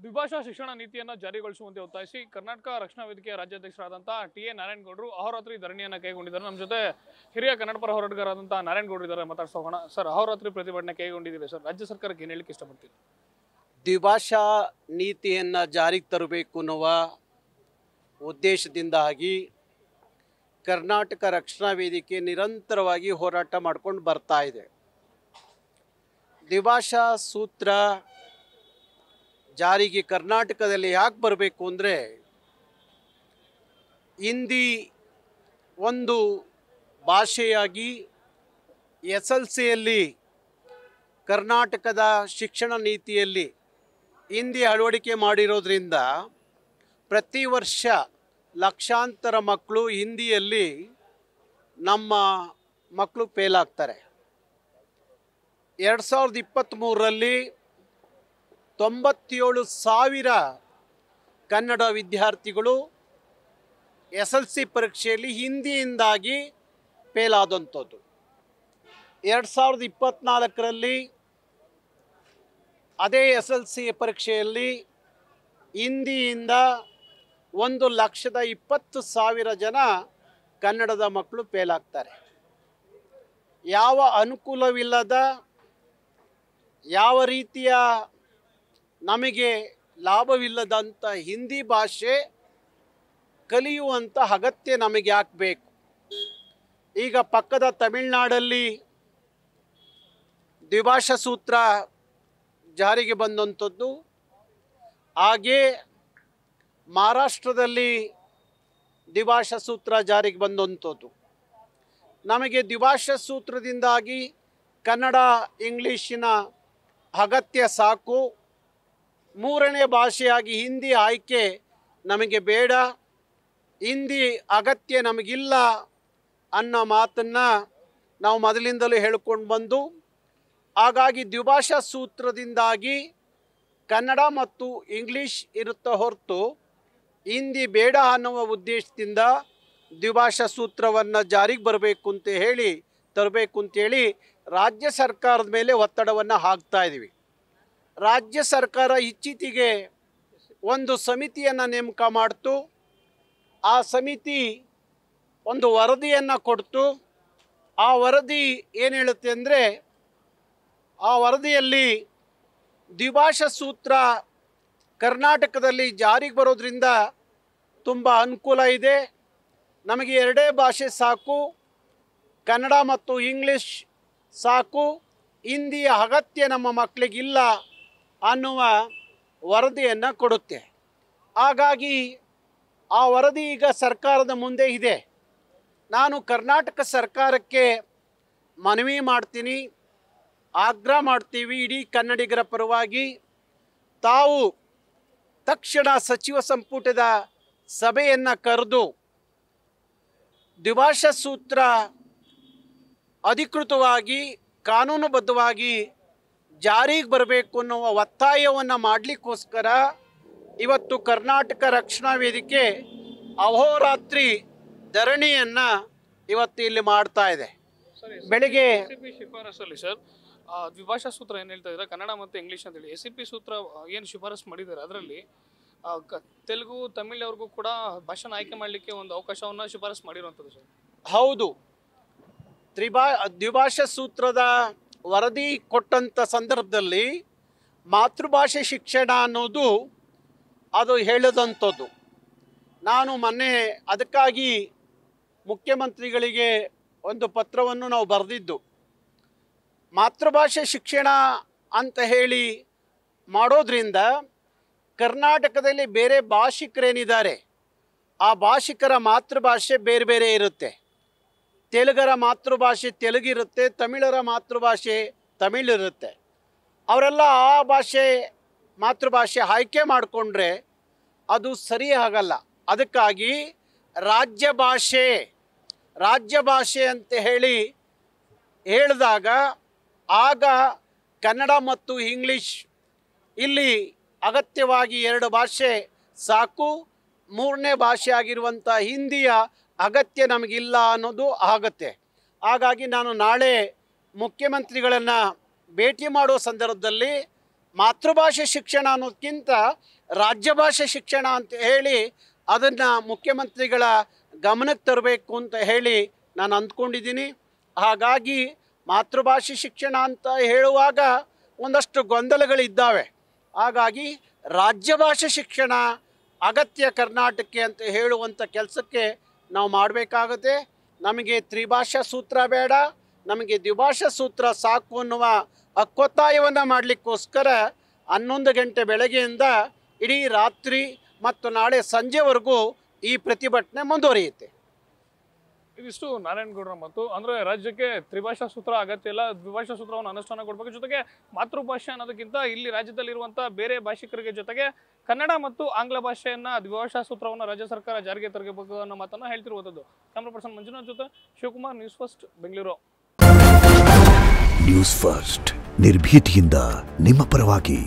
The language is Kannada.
ದ್ವಿಭಾಷಾ ಶಿಕ್ಷಣ ನೀತಿಯನ್ನು ಜಾರಿಗೊಳಿಸುವಂತೆ ಒತ್ತಾಯಿಸಿ ಕರ್ನಾಟಕ ರಕ್ಷಣಾ ವೇದಿಕೆಯ ರಾಜ್ಯಾಧ್ಯಕ್ಷರಾದಂತಹ ಟಿ.ಎ. ನಾರಾಯಣಗೌಡರು ಅಹೋರಾತ್ರಿ ಧರಣಿಯನ್ನು ಕೈಗೊಂಡಿದ್ದಾರೆ. ನಮ್ಮ ಜೊತೆ ಹಿರಿಯ ಕನ್ನಡಪರ ಹೋರಾಟಗಾರರಾದಂತಹ ನಾರಾಯಣಗೌಡರು ಇದ್ದಾರೆ, ಮಾತಾಡ್ಸೋಣ. ಸರ್, ಅಹೋರಾತ್ರಿ ಪ್ರತಿಭಟನೆ ಕೈಗೊಂಡಿದ್ದೀವಿ ಸರ್, ರಾಜ್ಯ ಸರ್ಕಾರಕ್ಕೆ ಏನು ಹೇಳಲಿಕ್ಕೆ ಇಷ್ಟಪಡ್ತೀವಿ? ದ್ವಿಭಾಷಾ ನೀತಿಯನ್ನು ಜಾರಿಗೆ ತರಬೇಕು ಅನ್ನುವ ಉದ್ದೇಶದಿಂದಾಗಿ ಕರ್ನಾಟಕ ರಕ್ಷಣಾ ವೇದಿಕೆ ನಿರಂತರವಾಗಿ ಹೋರಾಟ ಮಾಡ್ಕೊಂಡು ಬರ್ತಾ ಇದೆ. ದ್ವಿಭಾಷಾ ಸೂತ್ರ ಜಾರಿಗೆ ಕರ್ನಾಟಕದಲ್ಲಿ ಯಾಕೆ ಬರಬೇಕು ಅಂದರೆ, ಹಿಂದಿ ಒಂದು ಭಾಷೆಯಾಗಿ SLCಯಲ್ಲಿ ಕರ್ನಾಟಕದ ಶಿಕ್ಷಣ ನೀತಿಯಲ್ಲಿ ಹಿಂದಿ ಅಳವಡಿಕೆ ಮಾಡಿರೋದ್ರಿಂದ ಪ್ರತಿ ವರ್ಷ ಲಕ್ಷಾಂತರ ಮಕ್ಕಳು ಹಿಂದಿಯಲ್ಲಿ ನಮ್ಮ ಮಕ್ಕಳು ಫೇಲ್ ಆಗ್ತಾರೆ. 2023ರಲ್ಲಿ 97,000 ಕನ್ನಡ ವಿದ್ಯಾರ್ಥಿಗಳು SLC ಪರೀಕ್ಷೆಯಲ್ಲಿ ಹಿಂದಿಯಿಂದಾಗಿ ಫೇಲ್ ಆದಂಥದ್ದು. 2024ರಲ್ಲಿ ಅದೇ SLC ಪರೀಕ್ಷೆಯಲ್ಲಿ ಹಿಂದಿಯಿಂದ 1,20,000 ಜನ ಕನ್ನಡದ ಮಕ್ಕಳು ಫೇಲ್ ಆಗ್ತಾರೆ. ಯಾವ ಅನುಕೂಲವಿಲ್ಲದ, ಯಾವ ರೀತಿಯ ನಮಗೆ ಲಾಭವಿಲ್ಲದಂಥ ಹಿಂದಿ ಭಾಷೆ ಕಲಿಯುವಂಥ ಅಗತ್ಯ ನಮಗೆ ಆಗಬೇಕು. ಈಗ ಪಕ್ಕದ ತಮಿಳುನಾಡಲ್ಲಿ ದ್ವಿಭಾಷಾ ಸೂತ್ರ ಜಾರಿಗೆ ಬಂದಂಥದ್ದು, ಹಾಗೇ ಮಹಾರಾಷ್ಟ್ರದಲ್ಲಿ ದ್ವಿಭಾಷಾ ಸೂತ್ರ ಜಾರಿಗೆ ಬಂದಂಥದ್ದು. ನಮಗೆ ದ್ವಿಭಾಷಾ ಸೂತ್ರದಿಂದಾಗಿ ಕನ್ನಡ ಇಂಗ್ಲೀಷಿನ ಅಗತ್ಯ ಸಾಕು, ಮೂರನೇ ಭಾಷೆಯಾಗಿ ಹಿಂದಿ ಆಯ್ಕೆ ನಮಗೆ ಬೇಡ, ಹಿಂದಿ ಅಗತ್ಯ ನಮಗಿಲ್ಲ ಅನ್ನೋ ಮಾತನ್ನು ನಾವು ಮೊದಲಿಂದಲೂ ಹೇಳ್ಕೊಂಡು ಬಂದು, ಹಾಗಾಗಿ ದ್ವಿಭಾಷಾ ಸೂತ್ರದಿಂದಾಗಿ ಕನ್ನಡ ಮತ್ತು ಇಂಗ್ಲೀಷ್ ಇರುತ್ತ ಹೊರತು ಹಿಂದಿ ಬೇಡ ಅನ್ನುವ ಉದ್ದೇಶದಿಂದ ದ್ವಿಭಾಷಾ ಸೂತ್ರವನ್ನು ಜಾರಿಗೆ ಬರಬೇಕು ತರಬೇಕು ಅಂತೇಳಿ ರಾಜ್ಯ ಸರ್ಕಾರದ ಮೇಲೆ ಒತ್ತಡವನ್ನು ಹಾಕ್ತಾ ಇದ್ದೀವಿ. ರಾಜ್ಯ ಸರ್ಕಾರ ಇತ್ತೀಚೆಗೆ ಒಂದು ಸಮಿತಿಯನ್ನು ನೇಮಕ ಮಾಡ್ತು. ಆ ಸಮಿತಿ ಒಂದು ವರದಿಯನ್ನು ಕೊಡ್ತು. ಆ ವರದಿ ಏನು ಹೇಳುತ್ತೆ ಅಂದರೆ, ಆ ವರದಿಯಲ್ಲಿ ದ್ವಿಭಾಷಾ ಸೂತ್ರ ಕರ್ನಾಟಕದಲ್ಲಿ ಜಾರಿಗೆ ಬರೋದ್ರಿಂದ ತುಂಬ ಅನುಕೂಲ ಇದೆ, ನಮಗೆ ಎರಡೇ ಭಾಷೆ ಸಾಕು, ಕನ್ನಡ ಮತ್ತು ಇಂಗ್ಲೀಷ್ ಸಾಕು, ಹಿಂದಿಯ ಅಗತ್ಯ ನಮ್ಮ ಮಕ್ಕಳಿಗಿಲ್ಲ ಅನ್ನುವ ವರದಿಯನ್ನು ಕೊಡುತ್ತೆ. ಹಾಗಾಗಿ ಆ ವರದಿ ಈಗ ಸರ್ಕಾರದ ಮುಂದೆ ಇದೆ. ನಾನು ಕರ್ನಾಟಕ ಸರ್ಕಾರಕ್ಕೆ ಮನವಿ ಮಾಡ್ತೀನಿ, ಆಗ್ರಹ ಮಾಡ್ತೀವಿ, ಇಡೀ ಕನ್ನಡಿಗರ ಪರವಾಗಿ ತಾವು ತಕ್ಷಣ ಸಚಿವ ಸಂಪುಟದ ಸಭೆಯನ್ನು ಕರೆದು ದ್ವಿಭಾಷಾ ಸೂತ್ರ ಅಧಿಕೃತವಾಗಿ ಕಾನೂನುಬದ್ಧವಾಗಿ ಜಾರಿಗೆ ಬರಬೇಕು ಅನ್ನುವ ಒತ್ತಾಯವನ್ನು ಮಾಡಲಿಕ್ಕೋಸ್ಕರ ಇವತ್ತು ಕರ್ನಾಟಕ ರಕ್ಷಣಾ ವೇದಿಕೆ ಅಹೋರಾತ್ರಿ ಧರಣಿಯನ್ನು ಇವತ್ತು ಇಲ್ಲಿ ಮಾಡ್ತಾ ಇದೆ. ಬೆಳಿಗ್ಗೆ ಶಿಫಾರಸಲ್ಲಿ ಸರ್ ದ್ವಿಭಾಷಾ ಸೂತ್ರ ಏನು ಹೇಳ್ತಾ ಇದ್ದಾರೆ, ಕನ್ನಡ ಮತ್ತು ಇಂಗ್ಲೀಷ್ ಅಂತೇಳಿ SCP ಸೂತ್ರ ಏನು ಶಿಫಾರಸು ಮಾಡಿದ್ದಾರೆ, ಅದರಲ್ಲಿ ತೆಲುಗು ತಮಿಳ್ ಅವ್ರಿಗೂ ಕೂಡ ಭಾಷೆನ ಆಯ್ಕೆ ಮಾಡಲಿಕ್ಕೆ ಒಂದು ಅವಕಾಶವನ್ನು ಶಿಫಾರಸು ಮಾಡಿರುವಂಥದ್ದು ಸರ್. ಹೌದು, ದ್ವಿಭಾಷಾ ಸೂತ್ರದ ವರದಿ ಕೊಟ್ಟಂಥ ಸಂದರ್ಭದಲ್ಲಿ ಮಾತೃಭಾಷೆ ಶಿಕ್ಷಣ ಅನ್ನೋದು ಅದು ಹೇಳಿದಂಥದ್ದು. ನಾನು ಮೊನ್ನೆ ಅದಕ್ಕಾಗಿ ಮುಖ್ಯಮಂತ್ರಿಗಳಿಗೆ ಒಂದು ಪತ್ರವನ್ನು ನಾವು ಬರೆದಿದ್ದು. ಮಾತೃಭಾಷೆ ಶಿಕ್ಷಣ ಅಂತ ಹೇಳಿ ಮಾಡೋದ್ರಿಂದ ಕರ್ನಾಟಕದಲ್ಲಿ ಬೇರೆ ಭಾಷಿಕರೇನಿದ್ದಾರೆ ಆ ಭಾಷಿಕರ ಮಾತೃಭಾಷೆ ಬೇರೆ ಬೇರೆ ಇರುತ್ತೆ. ತೆಲುಗರ ಮಾತೃಭಾಷೆ ತೆಲುಗಿರುತ್ತೆ, ತಮಿಳರ ಮಾತೃಭಾಷೆ ತಮಿಳಿರುತ್ತೆ. ಅವರೆಲ್ಲ ಆ ಮಾತೃಭಾಷೆ ಆಯ್ಕೆ ಮಾಡಿಕೊಂಡ್ರೆ ಅದು ಸರಿ ಆಗಲ್ಲ. ಅದಕ್ಕಾಗಿ ರಾಜ್ಯ ಭಾಷೆ ಅಂತ ಹೇಳಿದಾಗ ಆಗ ಕನ್ನಡ ಮತ್ತು ಇಂಗ್ಲೀಷ್ ಇಲ್ಲಿ ಅಗತ್ಯವಾಗಿ 2 ಭಾಷೆ ಸಾಕು, ಮೂರನೇ ಭಾಷೆ ಆಗಿರುವಂಥ ಹಿಂದಿಯ ಅಗತ್ಯ ನಮಗಿಲ್ಲ ಅನ್ನೋದು ಆಗುತ್ತೆ. ಹಾಗಾಗಿ ನಾನು ನಾಳೆ ಮುಖ್ಯಮಂತ್ರಿಗಳನ್ನು ಭೇಟಿ ಮಾಡುವ ಸಂದರ್ಭದಲ್ಲಿ ಮಾತೃಭಾಷೆ ಶಿಕ್ಷಣ ಅನ್ನೋದಕ್ಕಿಂತ ರಾಜ್ಯ ಭಾಷೆ ಶಿಕ್ಷಣ ಅಂತ ಹೇಳಿ ಅದನ್ನು ಮುಖ್ಯಮಂತ್ರಿಗಳ ಗಮನಕ್ಕೆ ತರಬೇಕು ಅಂತ ಹೇಳಿ ನಾನು ಅಂದ್ಕೊಂಡಿದ್ದೀನಿ. ಹಾಗಾಗಿ ಮಾತೃಭಾಷೆ ಶಿಕ್ಷಣ ಅಂತ ಹೇಳುವಾಗ ಒಂದಷ್ಟು ಗೊಂದಲಗಳಿದ್ದಾವೆ. ಹಾಗಾಗಿ ರಾಜ್ಯ ಭಾಷೆ ಶಿಕ್ಷಣ ಅಗತ್ಯ ಕರ್ನಾಟಕಕ್ಕೆ ಅಂತ ಹೇಳುವಂಥ ಕೆಲಸಕ್ಕೆ ನಾವು ಮಾಡಬೇಕಾಗುತ್ತೆ. ನಮಗೆ ತ್ರಿಭಾಷಾ ಸೂತ್ರ ಬೇಡ, ನಮಗೆ ದ್ವಿಭಾಷಾ ಸೂತ್ರ ಸಾಕು ಅನ್ನುವ ಒತ್ತಾಯವನ್ನು ಮಾಡಲಿಕ್ಕೋಸ್ಕರ 11 ಗಂಟೆ ಬೆಳಗ್ಗೆಯಿಂದ ಇಡೀ ರಾತ್ರಿ ಮತ್ತು ನಾಳೆ ಸಂಜೆವರೆಗೂ ಈ ಪ್ರತಿಭಟನೆ ಮುಂದುವರಿಯುತ್ತೆ. ಇದಿಷ್ಟು ನಾರಾಯಣಗೌಡರ ಮತ್ತು ಅಂದರೆ ರಾಜ್ಯಕ್ಕೆ ತ್ರಿಭಾಷಾ ಸೂತ್ರ ಅಗತ್ಯ ಇಲ್ಲ, ದ್ವಿಭಾಷಾ ಸೂತ್ರವನ್ನು ಅನುಷ್ಠಾನ ಕೊಡಬೇಕು. ಜೊತೆಗೆ ಮಾತೃಭಾಷೆ ಅನ್ನೋದಕ್ಕಿಂತ ಇಲ್ಲಿ ರಾಜ್ಯದಲ್ಲಿರುವಂಥ ಬೇರೆ ಭಾಷಿಕರಿಗೆ ಜೊತೆಗೆ ಕನ್ನಡ ಮತ್ತು ಆಂಗ್ಲ ಭಾಷೆಯನ್ನು ದ್ವಿಭಾಷಾ ಸೂತ್ರವನ್ನು ರಾಜ್ಯ ಸರ್ಕಾರ ಜಾರಿಗೆ ತರಬೇಕು ಅನ್ನೋ ಮಾತನ್ನು ಹೇಳ್ತಿರುವಂಥದ್ದು. ಕ್ಯಾಮ್ರಾ ಪರ್ಸನ್ ಮಂಜುನಾಥ್ ಜೊತೆ Shivakumar, news first, Bengaluru. News first ನಿರ್ಭೀತಿಯಿಂದ ನಿಮ್ಮ ಪರವಾಗಿ.